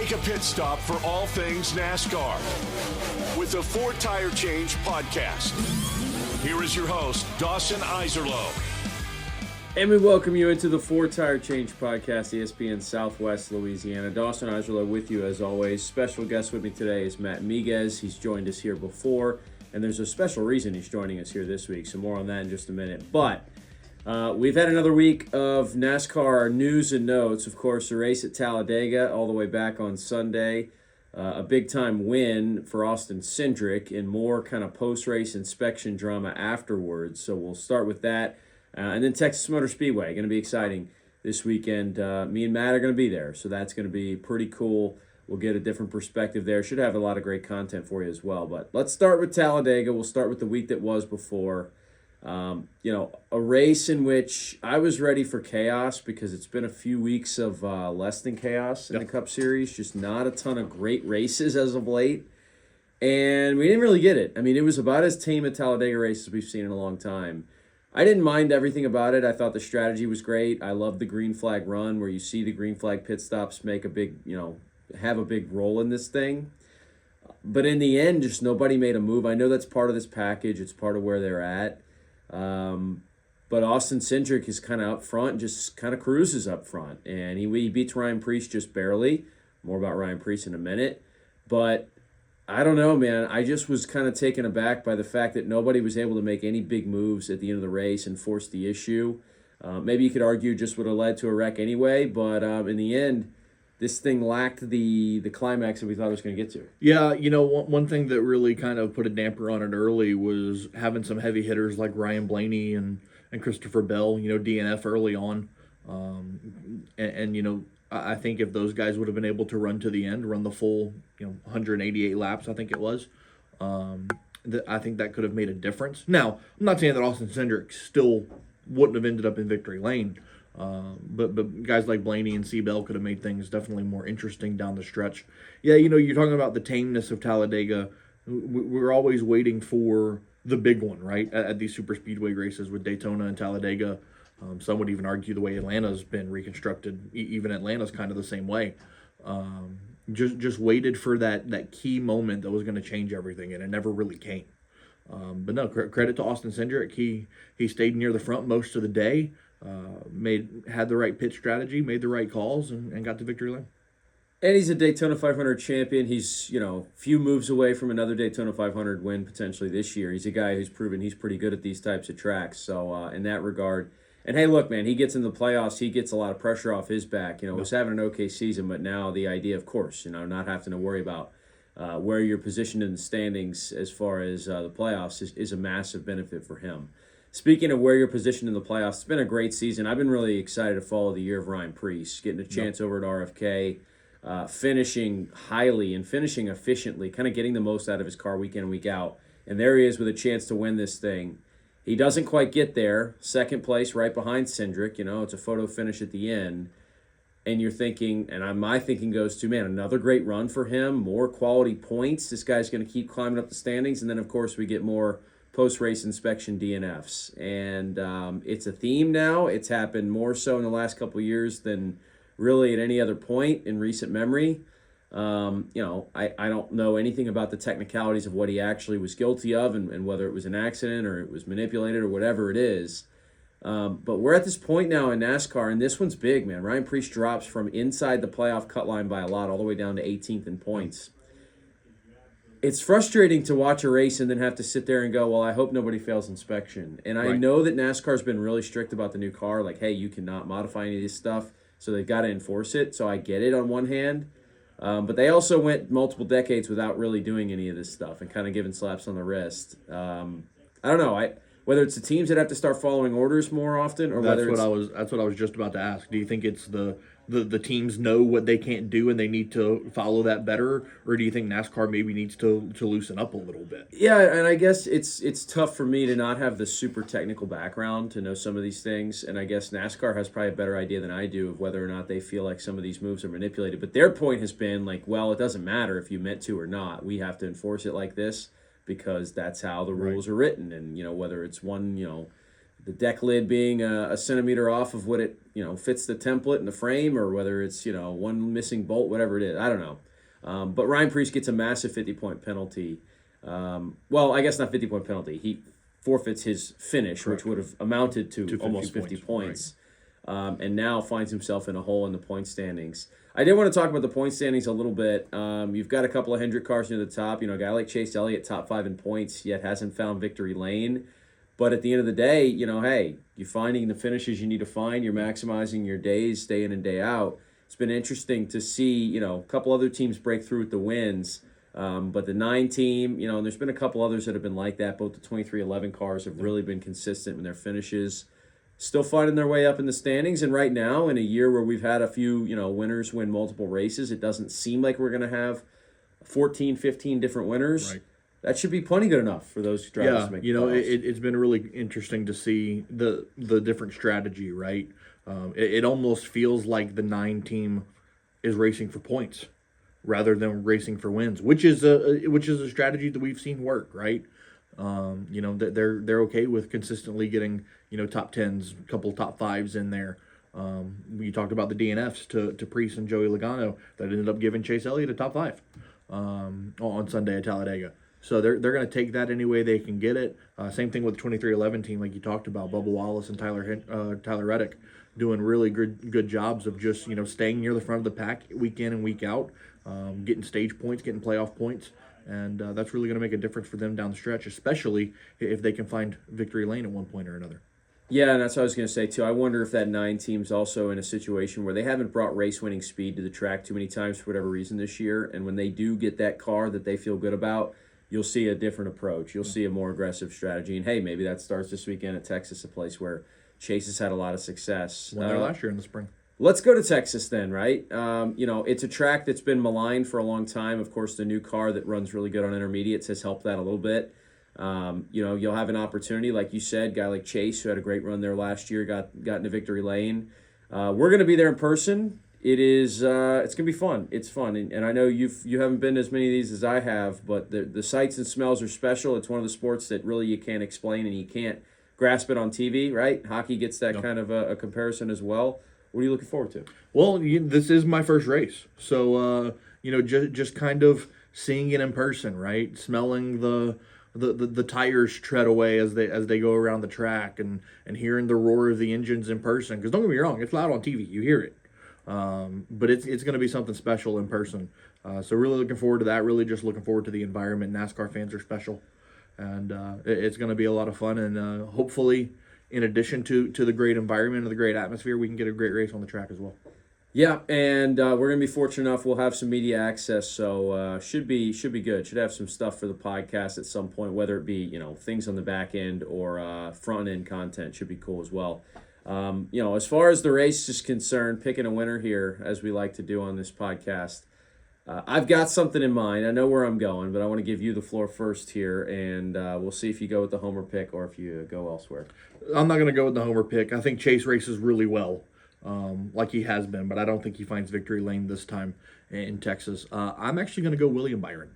Take a pit stop for all things NASCAR with the Four Tire Change podcast. Here is your host, Dawson Iserlo. And we welcome you into the Four Tire Change podcast, ESPN Southwest Louisiana. Dawson Iserlo with you as always. Special guest with me today is Matt Miguez. He's joined us here before, and there's a special reason he's joining us here this week, so more on that in just a minute. But we've had another week of NASCAR news and notes. Of course, the race at Talladega all the way back on Sunday. A big-time win for Austin Cindric and more kind of post-race inspection drama afterwards. So we'll start with that. And then Texas Motor Speedway, going to be exciting this weekend. Me and Matt are going to be there, so that's going to be pretty cool. We'll get a different perspective there. Should have a lot of great content for you as well. But let's start with Talladega. We'll start with the week that was before. A race in which I was ready for chaos because it's been a few weeks of less than chaos in the Cup Series. Just not a ton of great races as of late. And we didn't really get it. I mean, it was about as tame a Talladega race as we've seen in a long time. I didn't mind everything about it. I thought the strategy was great. I love the green flag run where you see the green flag pit stops make a big, have a big role in this thing. But in the end, just nobody made a move. I know that's part of this package. It's part of where they're at. But Austin Cindric is kind of up front, just kind of cruises up front. And he beats Ryan Preece just barely. More about Ryan Preece in a minute. But I don't know, man. I just was kind of taken aback by the fact that nobody was able to make any big moves at the end of the race and force the issue. Maybe you could argue just would have led to a wreck anyway. But in the end, this thing lacked the climax that we thought it was going to get to. Yeah, one thing that really kind of put a damper on it early was having some heavy hitters like Ryan Blaney and Christopher Bell, DNF early on. I think if those guys would have been able to run to the end, run the full 188 laps, I think it was, I think that could have made a difference. Now, I'm not saying that Austin Cindric still wouldn't have ended up in victory lane. But guys like Blaney and Bell could have made things definitely more interesting down the stretch. Yeah, you're talking about the tameness of Talladega. We're always waiting for the big one, right, at these Superspeedway races with Daytona and Talladega. Some would even argue the way Atlanta's been reconstructed, even Atlanta's kind of the same way. Just waited for that key moment that was going to change everything, and it never really came. But no, credit to Austin Cindric. He stayed near the front most of the day. Had the right pit strategy, made the right calls, and got to victory lane. And he's a Daytona 500 champion. He's, few moves away from another Daytona 500 win potentially this year. He's a guy who's proven he's pretty good at these types of tracks. So in that regard, and hey, look, man, he gets in the playoffs. He gets a lot of pressure off his back. Was having an okay season, but now the idea, of course, not having to worry about where you're positioned in the standings as far as the playoffs is a massive benefit for him. Speaking of where you're positioned in the playoffs, it's been a great season. I've been really excited to follow the year of Ryan Preece, getting a chance over at RFK, finishing highly and finishing efficiently, kind of getting the most out of his car week in and week out. And there he is with a chance to win this thing. He doesn't quite get there. Second place right behind Cindric. It's a photo finish at the end. And you're thinking, and my thinking goes to, man, another great run for him, more quality points. This guy's going to keep climbing up the standings. And then, of course, we get more post-race inspection DNFs. And it's a theme now. It's happened more so in the last couple of years than really at any other point in recent memory. I don't know anything about the technicalities of what he actually was guilty of and whether it was an accident or it was manipulated or whatever it is. But we're at this point now in NASCAR, and this one's big, man. Ryan Preece drops from inside the playoff cut line by a lot all the way down to 18th in points. It's frustrating to watch a race and then have to sit there and go, well, I hope nobody fails inspection. And I know that NASCAR's been really strict about the new car, like, hey, you cannot modify any of this stuff, so they've got to enforce it. So I get it on one hand. But they also went multiple decades without really doing any of this stuff and kind of giving slaps on the wrist. I don't know. Whether it's the teams that have to start following orders more often, or that's what I was just about to ask. Do you think it's the teams know what they can't do and they need to follow that better, or do you think NASCAR maybe needs to loosen up a little bit? Yeah, and I guess it's tough for me to not have the super technical background to know some of these things, and I guess NASCAR has probably a better idea than I do of whether or not they feel like some of these moves are manipulated. But their point has been like, well, it doesn't matter if you meant to or not. We have to enforce it like this because that's how the rules are written, and whether it's one the deck lid being a centimeter off of what it, fits the template and the frame, or whether it's, one missing bolt, whatever it is. I don't know. But Ryan Preece gets a massive 50-point penalty. Well, I guess not 50-point penalty. He forfeits his finish, Correct. which would have amounted to 50 almost 50 points. Right. And now finds himself in a hole in the point standings. I did want to talk about the point standings a little bit. You've got a couple of Hendrick cars near the top. A guy like Chase Elliott, top 5 in points, yet hasn't found victory lane. But at the end of the day, hey, you're finding the finishes you need to find. You're maximizing your days, day in and day out. It's been interesting to see, a couple other teams break through with the wins. But the 9 team, and there's been a couple others that have been like that. Both the 2311 cars have really been consistent in their finishes. Still fighting their way up in the standings. And right now, in a year where we've had a few, winners win multiple races, it doesn't seem like we're going to have 14, 15 different winners. Right. That should be plenty good enough for those drivers to make the playoffs. It's been really interesting to see the different strategy, right? It almost feels like the 9 team is racing for points rather than racing for wins, which is a strategy that we've seen work, right? They're okay with consistently getting top 10s, a couple top 5s in there. We talked about the DNFs to Preece and Joey Logano that ended up giving Chase Elliott a top 5 on Sunday at Talladega. So they're going to take that any way they can get it. Same thing with the 2311 team, like you talked about, Bubba Wallace and Tyler Reddick doing really good jobs of just staying near the front of the pack week in and week out, getting stage points, getting playoff points, and that's really going to make a difference for them down the stretch, especially if they can find victory lane at one point or another. Yeah, and that's what I was going to say, too. I wonder if that 9 team's also in a situation where they haven't brought race-winning speed to the track too many times for whatever reason this year, and when they do get that car that they feel good about, you'll see a different approach. You'll see a more aggressive strategy. And, hey, maybe that starts this weekend at Texas, a place where Chase has had a lot of success. Won there last year in the spring. Let's go to Texas then, right? It's a track that's been maligned for a long time. Of course, the new car that runs really good on intermediates has helped that a little bit. You'll have an opportunity, like you said, guy like Chase, who had a great run there last year, got into victory lane. We're going to be there in person. It's going to be fun. It's fun, and I know you haven't been to as many of these as I have, but the sights and smells are special. It's one of the sports that really you can't explain and you can't grasp it on TV, right? Hockey gets that kind of a comparison as well. What are you looking forward to? Well, this is my first race, so just kind of seeing it in person, right? Smelling the tires tread away as they go around the track, and hearing the roar of the engines in person. Because don't get me wrong, it's loud on TV, you hear it. But it's going to be something special in person. So really looking forward to that. Really just looking forward to the environment. NASCAR fans are special. And it's going to be a lot of fun. And hopefully, in addition to the great environment and the great atmosphere, we can get a great race on the track as well. Yeah, and we're going to be fortunate enough. We'll have some media access, so should be good. Should have some stuff for the podcast at some point, whether it be things on the back end or front end content. Should be cool as well. As far as the race is concerned, picking a winner here, as we like to do on this podcast, I've got something in mind. I know where I'm going, but I want to give you the floor first here, and we'll see if you go with the homer pick or if you go elsewhere. I'm not going to go with the homer pick. I think Chase races really well, like he has been, but I don't think he finds victory lane this time in Texas. I'm actually going to go William Byron.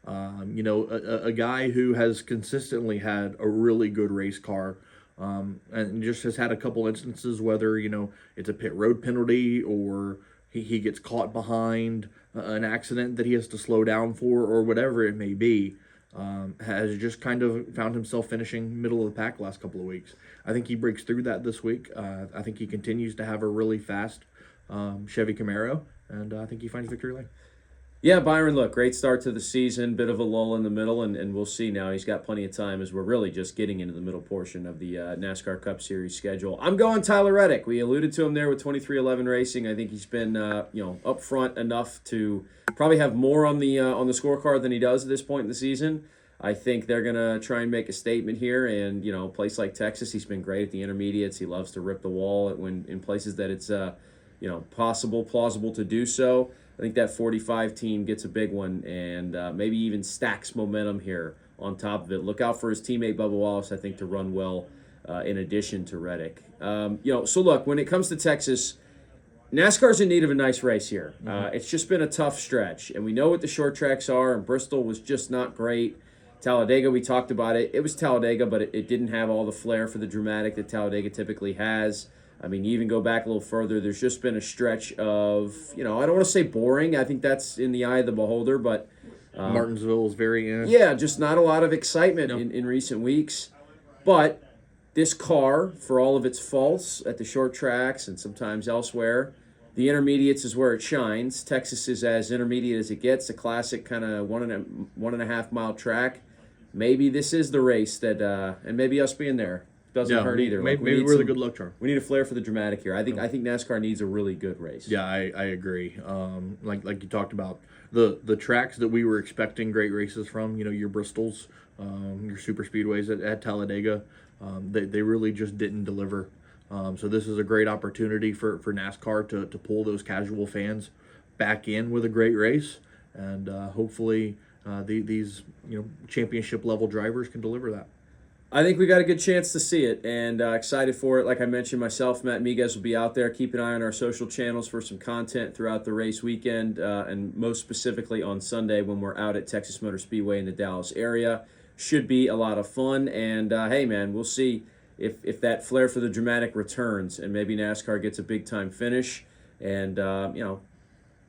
A guy who has consistently had a really good race car, and just has had a couple instances, whether it's a pit road penalty or he gets caught behind an accident that he has to slow down for, or whatever it may be, has just kind of found himself finishing middle of the pack the last couple of weeks. I think he breaks through that this week. I think he continues to have a really fast Chevy Camaro, and I think he finds victory lane. Yeah, Byron, look, great start to the season, bit of a lull in the middle, and we'll see now. He's got plenty of time as we're really just getting into the middle portion of the NASCAR Cup Series schedule. I'm going Tyler Reddick. We alluded to him there with 2311 Racing. I think he's been up front enough to probably have more on the scorecard than he does at this point in the season. I think they're going to try and make a statement here, and a place like Texas, he's been great at the intermediates. He loves to rip the wall when in places that it's plausible to do so. I think that 45 team gets a big one and maybe even stacks momentum here on top of it. Look out for his teammate Bubba Wallace, I think, to run well in addition to Reddick. So look, when it comes to Texas, NASCAR's in need of a nice race here. It's just been a tough stretch, and we know what the short tracks are, and Bristol was just not great. Talladega, we talked about it. It was Talladega, but it didn't have all the flair for the dramatic that Talladega typically has. I mean, you even go back a little further, there's just been a stretch of, I don't want to say boring. I think that's in the eye of the beholder, but Martinsville is very yeah, just not a lot of excitement in recent weeks. But this car, for all of its faults at the short tracks and sometimes elsewhere, the intermediates is where it shines. Texas is as intermediate as it gets, a classic kind of 1.5 mile track. Maybe this is the race that, and maybe us being there doesn't hurt either. Maybe we're the good luck charm. We need a flair for the dramatic here. I think NASCAR needs a really good race. Yeah, I agree. Like you talked about, the tracks that we were expecting great races from, your Bristols, your Superspeedways at Talladega, they really just didn't deliver. So this is a great opportunity for NASCAR to pull those casual fans back in with a great race, and hopefully these championship level drivers can deliver that. I think we got a good chance to see it, and excited for it. Like I mentioned, myself, Matt Miguez will be out there. Keep an eye on our social channels for some content throughout the race weekend, and most specifically on Sunday when we're out at Texas Motor Speedway in the Dallas area. Should be a lot of fun, and hey, man, we'll see if that flair for the dramatic returns, and maybe NASCAR gets a big-time finish, and, we'll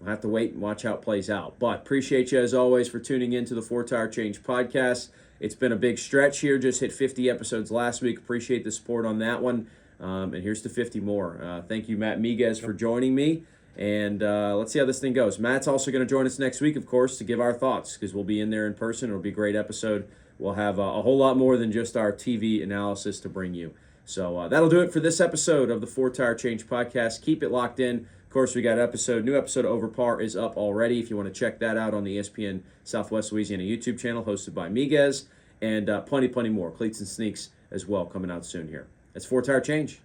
have to wait and watch how it plays out. But appreciate you, as always, for tuning in to the Four Tire Change podcast. It's been a big stretch here. Just hit 50 episodes last week. Appreciate the support on that one. And here's to 50 more. Thank you, Matt Miguez, for joining me. And let's see how this thing goes. Matt's also going to join us next week, of course, to give our thoughts, because we'll be in there in person. It'll be a great episode. We'll have a whole lot more than just our TV analysis to bring you. So that'll do it for this episode of the Four Tire Change podcast. Keep it locked in. Of course, we got new episode of Over Par is up already. If you want to check that out on the ESPN Southwest Louisiana YouTube channel, hosted by Miguez, and plenty more. Cleats and Sneaks as well coming out soon here. That's Four Tire Change.